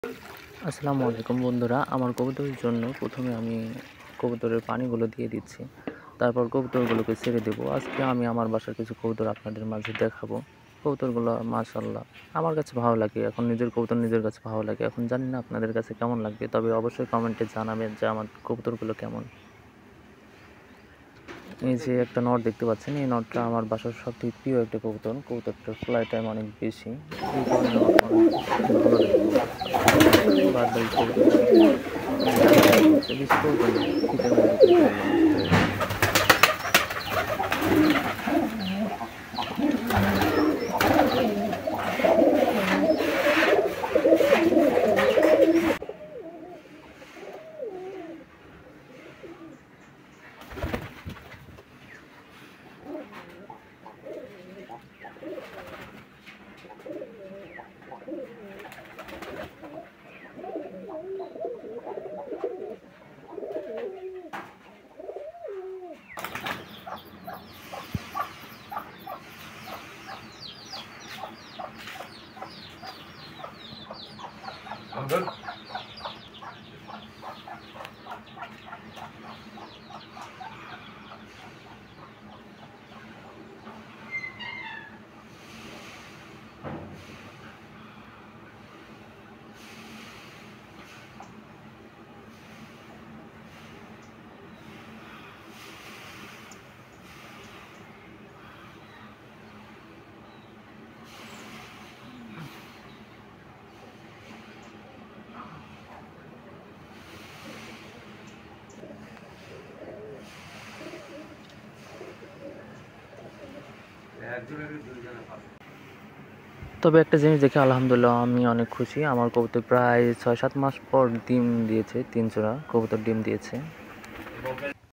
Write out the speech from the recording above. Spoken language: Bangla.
আসসালামু আলাইকুম বন্ধুরা, আমার কবুতরের জন্য প্রথমে আমি কবুতরের পানিগুলো দিয়ে দিচ্ছি। তারপর কবুতরগুলোকে ছেড়ে দেবো। আজকে আমি আমার বাসার কিছু কবুতর আপনাদের মাঝে দেখাবো। কবুতরগুলো মাশাআল্লাহ আমার কাছে ভালো লাগে। এখন নিজের কবুতর নিজের কাছে ভালো লাগে। এখন জানি না আপনাদের কাছে কেমন লাগবে, তবে অবশ্যই কমেন্টে জানাবেন যে আমার কবুতরগুলো কেমন। এই যে একটা নট দেখতে পাচ্ছেন, এই নটটা আমার বাসার সবথেকে প্রিয় একটা কবুতর। কবুতরটার ফ্লাই টাইম অনেক বেশি, এই কারণে আমার অনেক ভালো লাগে কবুতরটা। বাদ বাকি কবুতরগুলো হচ্ছে বেশি কবুতর না, শীতের মধ্যে কবুতরগুলো নষ্ট হয়ে যায়। তবে একটা জিনিস দেখে আলহামদুলিল্লাহ আমি অনেক খুশি। আমার কবুতর প্রায় 6-7 মাস পর ডিম দিয়েছে, 3 জোড়া কবুতর ডিম দিয়েছে।